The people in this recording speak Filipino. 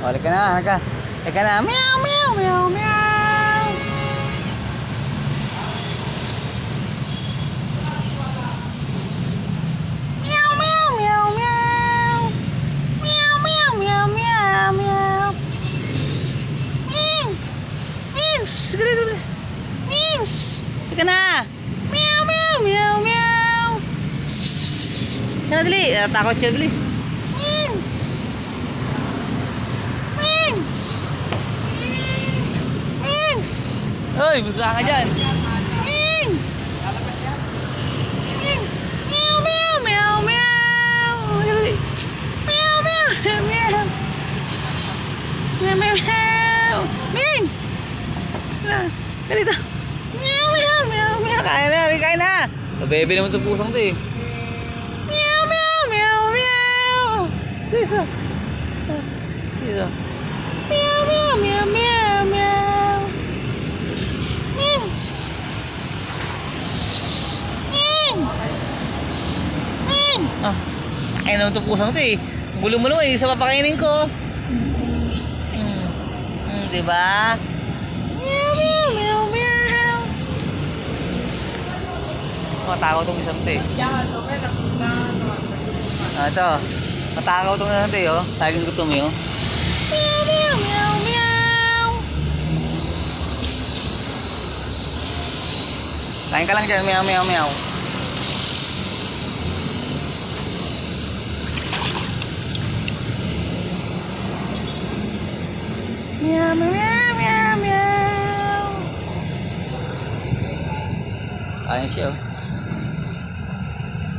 O, halika na, halika. Halika na. Meow, meow, meow, meow. Meow, meow, meow, meow. Meow, meow, meow, meow, meow. Psst. Ming. Ming. Shh, dali, dali. Ming. Shh. Halika na. Meow, meow, meow, meow. Psst. Halika na, dali. Takot siya, bilis. Ming. Ming. Ming. Hoy, bigla ka dyan. Ming. Ming. Meow, meow, meow, meow. Dali. Meow, meow, meow, meow. Psst. Meow, meow, meow. Ming. Ganito. Meow, meow, meow, meow. Kain na, kain na. Mabebe naman itong pusang ito eh. Meow, meow, meow, meow. Lisa. Lisa. Meow, meow, meow, meow, meow. Meow. Meow. Meow. Ah, kain naman itong pusang ito eh. Gulo-mulo eh, isa papakainin ko. Diba? Meow, meow, meow, meow. Matakaw itong isang ito eh. Ito. Matakaw itong isang ito eh, oh. Laging gutom eh, oh. Meow, meow, meow, meow. Kain ka lang dyan, meow, meow, meow. Meow, meow, meow, meow. Ayun siya, oh.